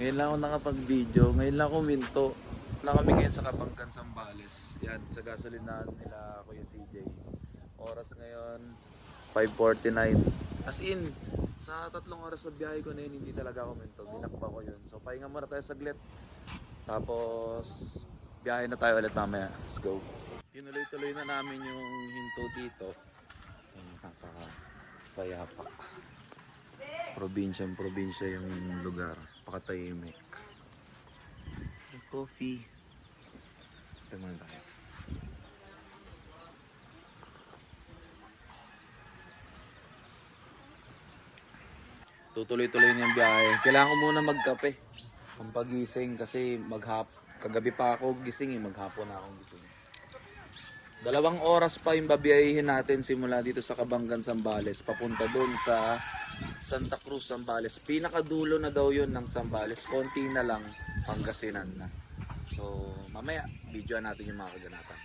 Ngayon lang ako nakapag-video, ngayon lang ako minto. Na kami ngayon sa Kabangkan, Zambales. Yan, sa gasolinahan nila Kuya CJ. Oras ngayon, 5:49. As in, sa 3 oras na biyahe ko na yun, hindi talaga ako minto. Binakba ko yun. So, pahinga muna tayo saglit. Tapos, biyahe na tayo ulit mamaya. Let's go. Tinuloy-tuloy na namin yung hinto dito. Nakakapayapa. Probinsya yung lugar. Pakatahimik. Coffee. Ito muna tayo. Tutuloy-tuloy niyang biyahe. Kailangan ko muna magkape. Ang pagising kasi kagabi pa ako gising maghapon na akong gising. 2 oras pa yung babiyahin natin simula dito sa Kabangkan, Zambales papunta doon sa Santa Cruz, Zambales. Pinakadulo na daw yun ng Zambales. Konti na lang, Pangasinan na. So mamaya videoan natin yung mga kaganapan.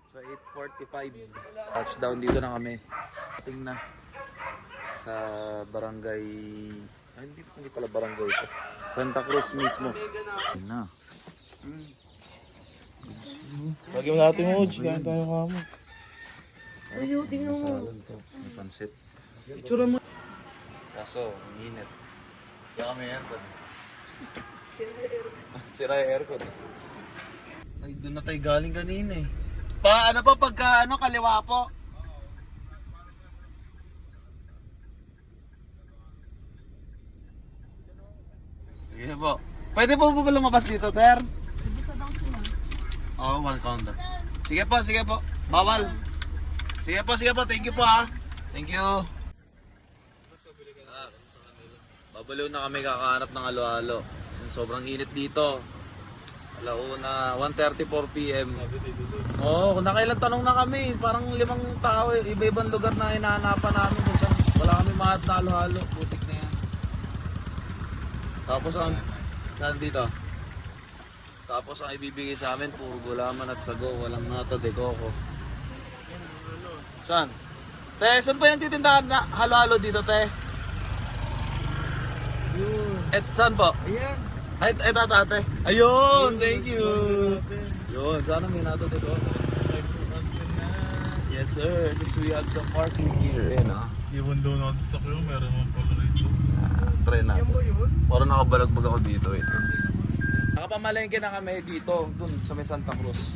So 8:45 touchdown dito na kami. Ating na sa barangay, hindi pala barangay ito, Santa Cruz mismo. Yun na. Lagi mo natin mo, chikahan tayo kamo. Ayaw, tingnan mo. May pansit. Itsura mo. Kaso, ang init. Kaya kami aircon. Sira yung aircon. Ay, doon na tayo galing kanina eh. Ano pa pagka kaliwa po? Sige po. Pwede po ba lumabas dito, sir? Oo, one counter. Sige po. Bawal. Sige po. Thank you po ha. Thank you. Babaliw na kami kakahanap ng halo-halo. Sobrang init dito. Alauna, 1:34 PM. Oo, nakailang tanong na kami. Parang 5 tao eh. Iba-ibang lugar na hinahanapan namin. Kung saan wala kami mahat na halo-halo. Putik na yan. Tapos saan dito? Tapos ang ibibigay sa amin, puro gulaman at sago. Walang nata de coco. Saan? Te, saan pa yung nagtitindahan na halo-halo dito, te? Saan po? Ayan. Ay, tate. Ayun, thank you. Yun, sana may nata de coco. Yes, sir. This we have some parking here. Ayan, ah. Iwan daw natin sa kayo, meron mo pala rito. Try natin. Parang nakabalagbag ako dito. Ito. Nakapamalengke na kami dito, dun sa may Santa Cruz.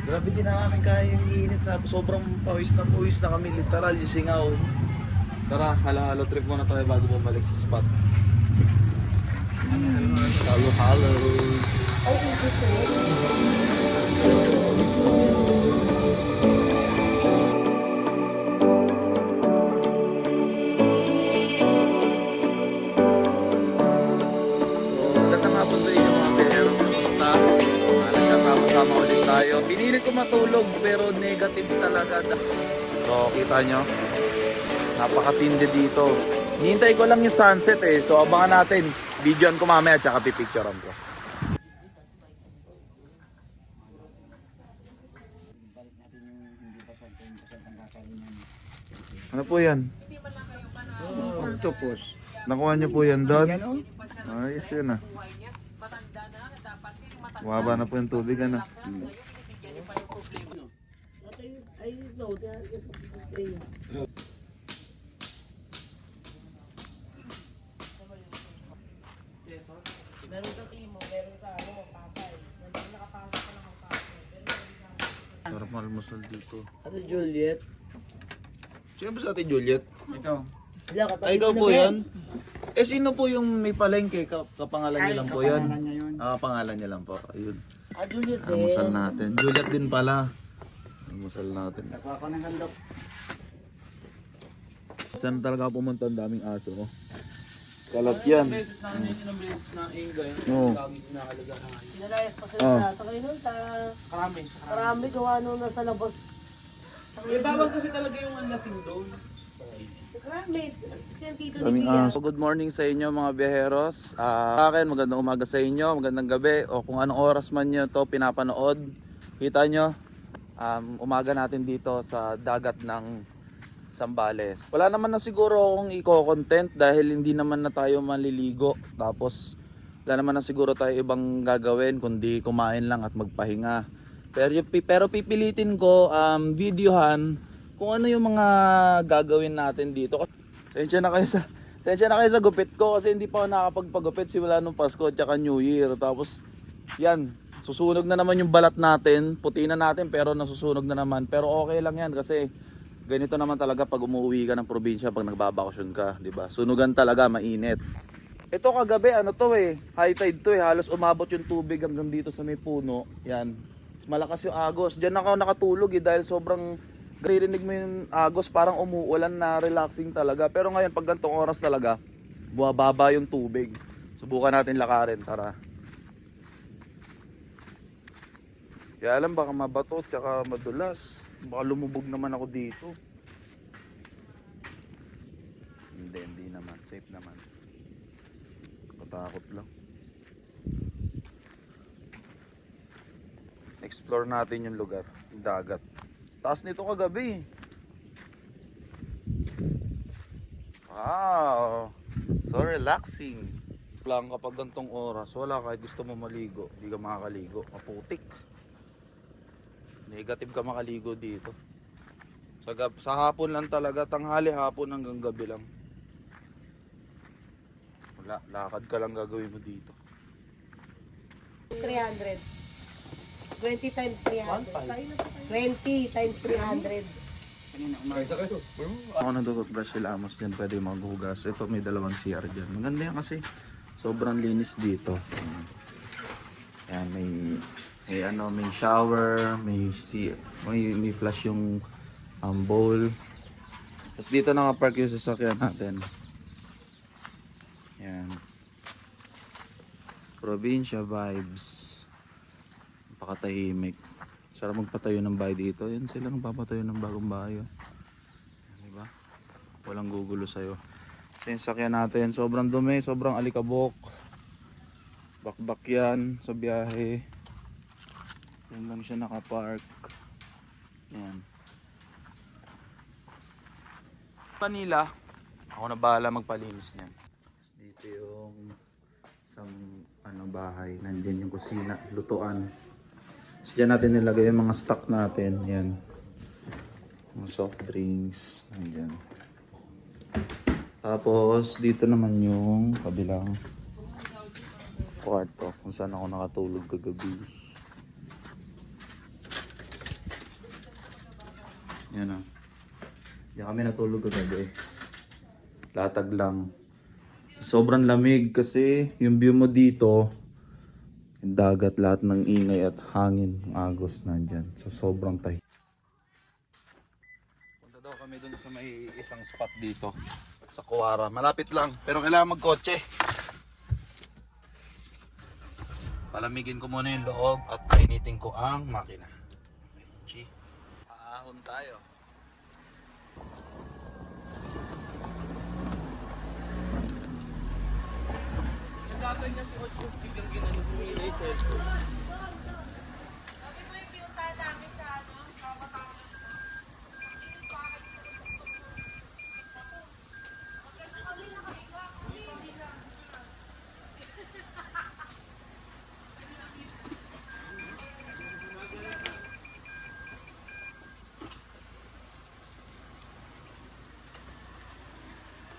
Grabe din na namin kaya yung init. Sobrang pawis na kami. Literal, yung singaw. Tara, halo-halo trip muna tayo bago bumalik sa spot. Halo-halo. Sama ulit tayo. Pinilit ko matulog pero negative talaga. So kita nyo, napakatindi dito. Hinihintay ko lang yung sunset eh. So abangan natin. Videoan ko mamaya at saka pipicturean ko. Ano po yan? Octopus. Nakuha nyo po yan doon? Ayos yun ah. Mababa na po yung tubig ano. Meron sa Timo, meron sa Pasay. Nakapasok ka ng Pasay. Sarap malmusal dito. Ano, Juliet? Sino ba sa atin, Juliet? Ikaw. Ay, ikaw po yan? Eh, sino po yung may palengke? Kapangalan niya lang po yan? Pangalan niya lang po. Ayun. Juliet din. Almusal natin. Juliet din pala. Almusal natin. Ako ng handok. Saan talaga pumunta ang daming aso? Oh. Kalat yan. Oo. Pinalayas pa sila sa kayo nun, sa Karami gawa nung nasa labas. Bawal kasi talaga yung lasing doon. Karami, sentito Daming ni Pia. aso. Good morning sa inyo mga biyaheros. Sa akin, magandang umaga sa inyo, magandang gabi o kung anong oras man nyo to pinapanood. Kita nyo, umaga natin dito sa dagat ng Sambales. Wala naman na siguro akong i-content dahil hindi naman na tayo maliligo. Tapos wala naman na siguro tayo ibang gagawin kundi kumain lang at magpahinga. Pero pipilitin ko videohan kung ano yung mga gagawin natin dito. Sensya na kayo sa gupit ko kasi hindi pa ako nakakapagpagupit simula nung Pasko at saka New Year. Tapos yan, susunog na naman yung balat natin. Puti na natin pero nasusunog na naman. Pero okay lang yan kasi ganito naman talaga pag umuwi ka ng probinsya pag nagbabakasyon ka, di ba? Sunugan talaga, mainit. Ito kagabi, ano to high tide to halos umabot yung tubig hanggang dito sa may puno. Yan. Malakas yung agos. Diyan ako nakatulog dahil sobrang naririnig mo yung agos, parang umuulan na relaxing talaga. Pero ngayon pag gantong oras talaga, buwababa yung tubig. Subukan natin lakarin, tara. Kaya alam baka mabato at saka madulas. Baka lumubog naman ako dito. Hindi naman. Safe naman. Katakot lang. Explore natin yung lugar. Yung dagat. Taas nito kagabi. Wow! So relaxing. Lang kapag gantong oras, wala kahit gusto mo maligo. Hindi ka makakaligo. Maputik. Negative ka makaligo dito. Sa hapon lang talaga, tanghali hapon hanggang gabi lang. Wala, lakad ka lang gagawin mo dito. 300. 20 times 300. 20 times 300. Ako nagtututbrush sila Amos dyan, pwede maghugas. Ito may dalawang CR dyan. Maganda yan kasi sobrang linis dito. Yan, may shower, may flush yung bowl. Tapos dito nakapark yung sasakyan natin. Yan. Probinsya vibes. Napakatahimik. Sarap magpatayo ng bahay dito. Yan sila nagpapatayo ng bagong bahay. Diba? Walang gugulo sa'yo. Ito yung sakyan natin. Sobrang dumi, sobrang alikabok. Bakbak yan sa biyahe. Yan lang siya nakapark. Yan. Manila. Ako na bahala magpalinis niyan. Dito yung isang bahay. Nandiyan yung kusina, lutuan. So, dyan natin nilagay yung mga stock natin. Yan. Mga soft drinks. Nandiyan. Tapos dito naman yung kabilang kwarto kung saan ako nakatulog kagabi. Yan o. Diyan kami natulog kagabi. Latag lang. Sobrang lamig kasi yung view mo dito, yung dagat, lahat ng ingay at hangin, agos nandyan. So sobrang tahi. Punta daw kami dun sa may isang spot dito sa Kuwara. Malapit lang pero kailangan magkotse. Palamigin ko muna yung loob at painitin ko ang makina. Okay. Ahon tayo. Gagawin niya si Ochos, biglang ginanong humila yung cellphone. Sabi mo yung pinunta namin sa Batangas na.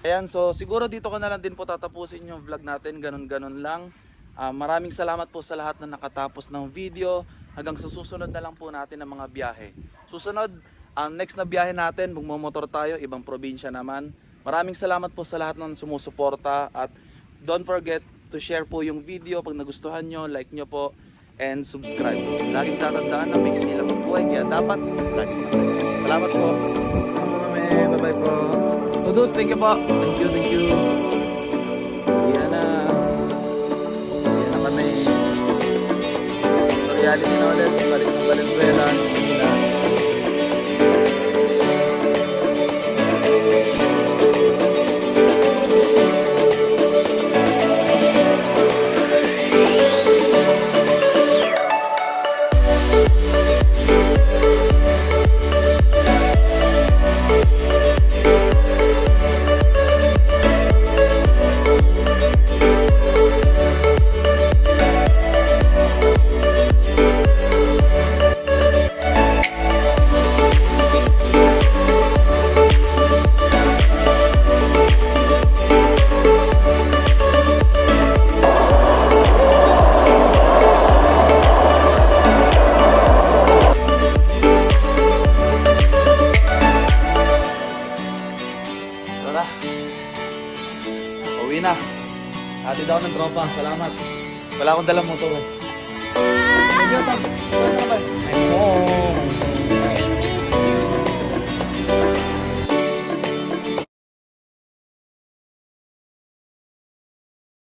Ayan, so siguro dito ko na lang din po tatapusin yung vlog natin, ganun-ganun lang. Maraming salamat po sa lahat na nakatapos ng video. Hanggang sa susunod na lang po natin ng mga biyahe. Susunod, ang next na biyahe natin, magmomotor tayo, ibang probinsya naman. Maraming salamat po sa lahat ng sumusuporta at don't forget to share po yung video pag nagustuhan nyo, like nyo po, and subscribe. Laging tatandaan na may silang magbuhay, kaya dapat laging masaya. Salamat po. Bye-bye po. Dudes, thank you po. Thank you. Yan na. Yan na kami. Reality na ulit. Balik ng Valenzuela. Manila. tropa. Salamat. Wala akong dalang motor eh. Thank you, Tom. Ano naman? Oo.